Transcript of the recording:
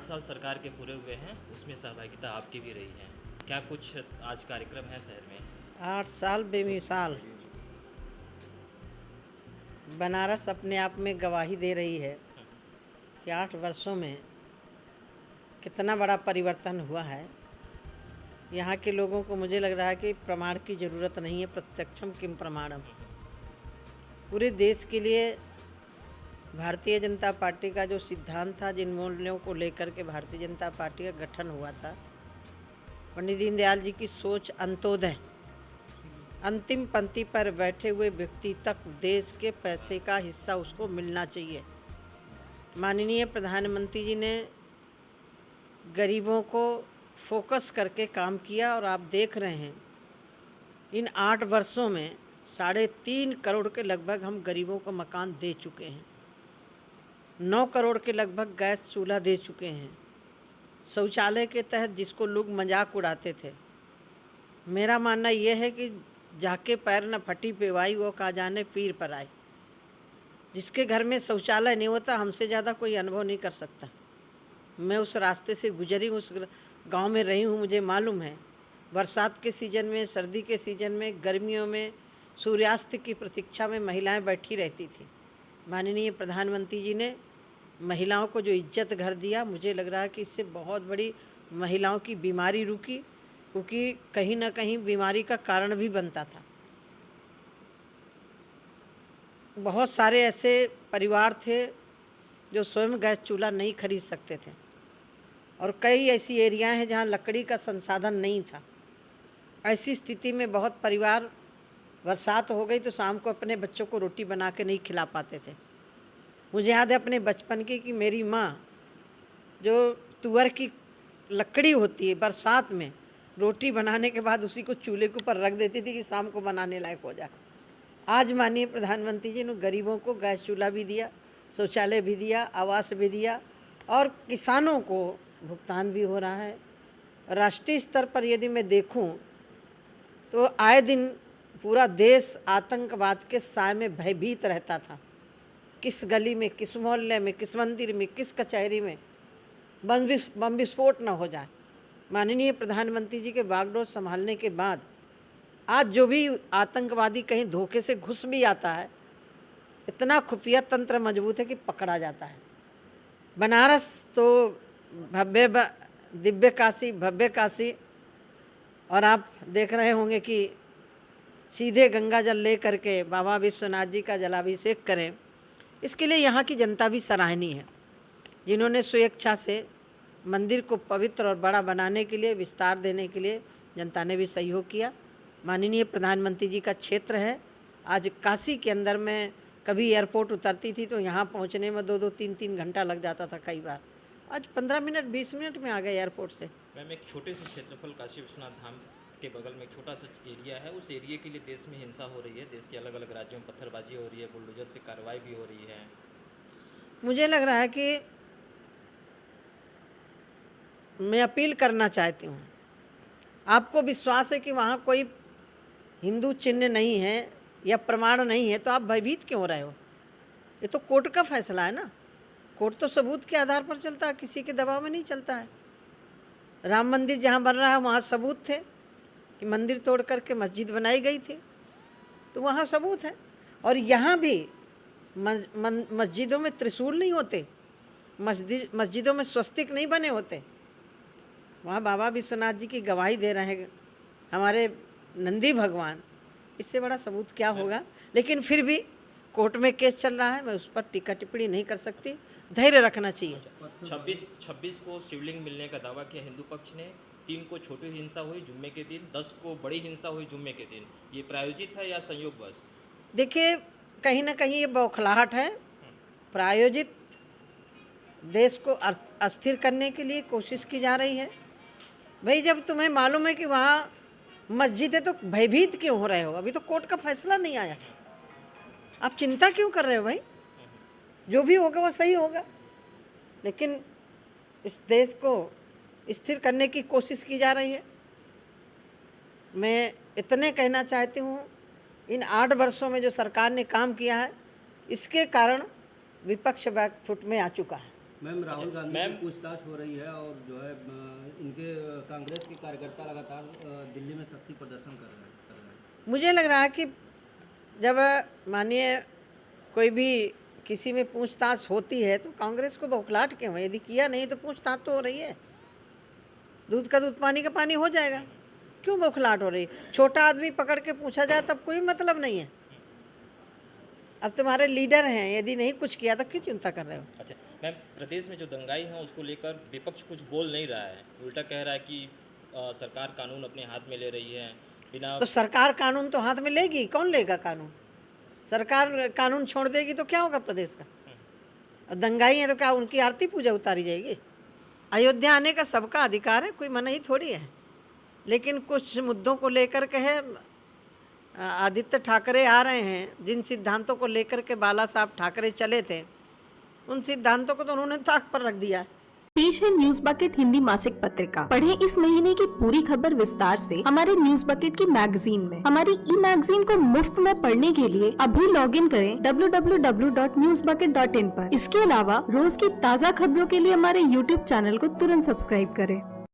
साल सरकार के पूरे हुए हैं, उसमें सहभागिता आपकी भी रही है। क्या कुछ आज कार्यक्रम है शहर में? 8 साल बेमिसाल। बनारस अपने आप में गवाही दे रही है कि 8 वर्षों में कितना बड़ा परिवर्तन हुआ है। यहाँ के लोगों को मुझे लग रहा है कि प्रमाण की ज़रूरत नहीं है, प्रत्यक्षम किम प्रमाणम। पूरे देश के लिए भारतीय जनता पार्टी का जो सिद्धांत था, जिन मूल्यों को लेकर के भारतीय जनता पार्टी का गठन हुआ था, पंडित दीनदयाल जी की सोच अंत्योदय, अंतिम पंक्ति पर बैठे हुए व्यक्ति तक देश के पैसे का हिस्सा उसको मिलना चाहिए। माननीय प्रधानमंत्री जी ने गरीबों को फोकस करके काम किया और आप देख रहे हैं इन 8 वर्षों में 3.5 करोड़ के लगभग हम गरीबों को मकान दे चुके हैं। 9 करोड़ के लगभग गैस चूल्हा दे चुके हैं। शौचालय के तहत जिसको लोग मजाक उड़ाते थे, मेरा मानना यह है कि जाके पैर न फटी पेवाई वो का जाने पीर पर आए। जिसके घर में शौचालय नहीं होता, हमसे ज़्यादा कोई अनुभव नहीं कर सकता। मैं उस रास्ते से गुजरी हूँ, उस गांव में रही हूँ, मुझे मालूम है। बरसात के सीज़न में, सर्दी के सीज़न में, गर्मियों में सूर्यास्त की प्रतीक्षा में महिलाएं बैठी रहती थी। माननीय प्रधानमंत्री जी ने महिलाओं को जो इज्जत घर दिया, मुझे लग रहा है कि इससे बहुत बड़ी महिलाओं की बीमारी रुकी, क्योंकि कहीं ना कहीं बीमारी का कारण भी बनता था। बहुत सारे ऐसे परिवार थे जो स्वयं गैस चूल्हा नहीं खरीद सकते थे, और कई ऐसी एरिया हैं जहाँ लकड़ी का संसाधन नहीं था। ऐसी स्थिति में बहुत परिवार, बरसात हो गई तो शाम को अपने बच्चों को रोटी बना के नहीं खिला पाते थे। मुझे याद है अपने बचपन की कि मेरी माँ जो तुअर की लकड़ी होती है, बरसात में रोटी बनाने के बाद उसी को चूल्हे के ऊपर रख देती थी कि शाम को बनाने लायक हो जाए। आज माननीय प्रधानमंत्री जी ने गरीबों को गैस चूल्हा भी दिया, शौचालय भी दिया, आवास भी दिया, और किसानों को भुगतान भी हो रहा है। राष्ट्रीय स्तर पर यदि मैं देखूं तो आए दिन पूरा देश आतंकवाद के साए में भयभीत रहता था। किस गली में, किस मोहल्ले में, किस मंदिर में, किस कचहरी में बम विस्फोट न हो जाए। माननीय प्रधानमंत्री जी के बागडोर संभालने के बाद आज जो भी आतंकवादी कहीं धोखे से घुस भी आता है, इतना खुफिया तंत्र मजबूत है कि पकड़ा जाता है। बनारस तो दिव्य काशी, भव्य काशी, और आप देख रहे होंगे कि सीधे गंगा जल ले करके बाबा विश्वनाथ जी का जलाभिषेक करें। इसके लिए यहाँ की जनता भी सराहनीय है, जिन्होंने स्वेच्छा से मंदिर को पवित्र और बड़ा बनाने के लिए, विस्तार देने के लिए जनता ने भी सहयोग किया। माननीय प्रधानमंत्री जी का क्षेत्र है। आज काशी के अंदर में कभी एयरपोर्ट उतरती थी तो यहाँ पहुँचने में 2-2, 3-3 घंटा लग जाता था कई बार। आज 15 मिनट, 20 मिनट में आ गए एयरपोर्ट से। मैम, एक छोटे से क्षेत्रफल काशी विश्वनाथ धाम के बगल में एक छोटा सा एरिया है, उस एरिया के लिए देश में हिंसा हो रही है, देश के अलग अलग राज्यों में पत्थरबाजी हो रही है, बुलडोजर से कार्रवाई भी हो रही है। मुझे लग रहा है कि मैं अपील करना चाहती हूँ, आपको विश्वास है कि वहाँ कोई हिंदू चिन्ह नहीं है या प्रमाण नहीं है, तो आप भयभीत क्यों हो रहे हो? ये तो कोर्ट का फैसला है ना। कोर्ट तो सबूत के आधार पर चलता है, किसी के दबाव में नहीं चलता है। राम मंदिर जहाँ बन रहा है वहाँ सबूत थे कि मंदिर तोड़ करके मस्जिद बनाई गई थी, तो वहाँ सबूत है। और यहाँ भी मस्जिदों में त्रिशूल नहीं होते, मस्जिदों में स्वस्तिक नहीं बने होते। वहाँ बाबा विश्वनाथ जी की गवाही दे रहे हैं हमारे नंदी भगवान, इससे बड़ा सबूत क्या होगा। लेकिन फिर भी कोर्ट में केस चल रहा है, मैं उस पर टीका टिप्पणी नहीं कर सकती। धैर्य रखना चाहिए। 26 को शिवलिंग मिलने का दावा किया हिंदू पक्ष ने। 3 को छोटी हिंसा हुई जुम्मे के दिन, 10 को बड़ी हिंसा हुई जुम्मे के दिन। ये प्रायोजित है या संयोगवश? देखिए, कहीं ना कहीं ये बौखलाहट है। प्रायोजित देश को अस्थिर करने के लिए कोशिश की जा रही है। भाई, जब तुम्हें मालूम है कि वहाँ मस्जिद है तो भयभीत क्यों हो रहे हो? अभी तो कोर्ट का फैसला नहीं आया, आप चिंता क्यों कर रहे हो? भाई, जो भी होगा वो सही होगा, लेकिन इस देश को स्थिर करने की कोशिश की जा रही है। मैं इतने कहना चाहती हूँ, इन 8 वर्षों में जो सरकार ने काम किया है, इसके कारण विपक्ष बैकफुट में आ चुका है। मैम राहुल गांधी मैम- की पूछताछ हो रही है और जो है इनके कांग्रेस के कार्यकर्ता लगातार दिल्ली में शक्ति प्रदर्शन कर रहे हैं। मुझे लग रहा है कि जब मानिए कोई भी किसी में पूछताछ होती है तो कांग्रेस को बौखलाहट क्यों है? यदि किया नहीं तो पूछताछ तो हो रही है, दूध का दूध पानी का पानी हो जाएगा, क्यों बौखलाहट हो रही है? छोटा आदमी पकड़ के पूछा जाए तब कोई मतलब नहीं है। अब तुम्हारे लीडर हैं, यदि नहीं कुछ किया तो क्यों चिंता कर रहे हो? अच्छा मैम, प्रदेश में जो दंगाई है उसको लेकर विपक्ष कुछ बोल नहीं रहा है, उल्टा कह रहा है कि सरकार कानून अपने हाथ में ले रही है बिना। तो सरकार कानून तो हाथ में लेगी, कौन लेगा कानून? सरकार कानून छोड़ देगी तो क्या होगा प्रदेश का? और दंगाई है तो क्या उनकी आरती पूजा उतारी जाएगी? अयोध्या आने का सबका अधिकार है, कोई मना ही थोड़ी है, लेकिन कुछ मुद्दों को लेकर के है। आदित्य ठाकरे आ रहे हैं, जिन सिद्धांतों को लेकर के बाला साहब ठाकरे चले थे, उन सिद्धांतों को तो उन्होंने ताक पर रख दिया है। पेश है न्यूज बकेट हिंदी मासिक पत्रिका। पढ़ें इस महीने की पूरी खबर विस्तार से हमारे न्यूज बकेट की मैगजीन में। हमारी ई मैगजीन को मुफ्त में पढ़ने के लिए अभी लॉगिन करें www.newsbucket.in पर। इसके अलावा रोज की ताज़ा खबरों के लिए हमारे YouTube चैनल को तुरंत सब्सक्राइब करें।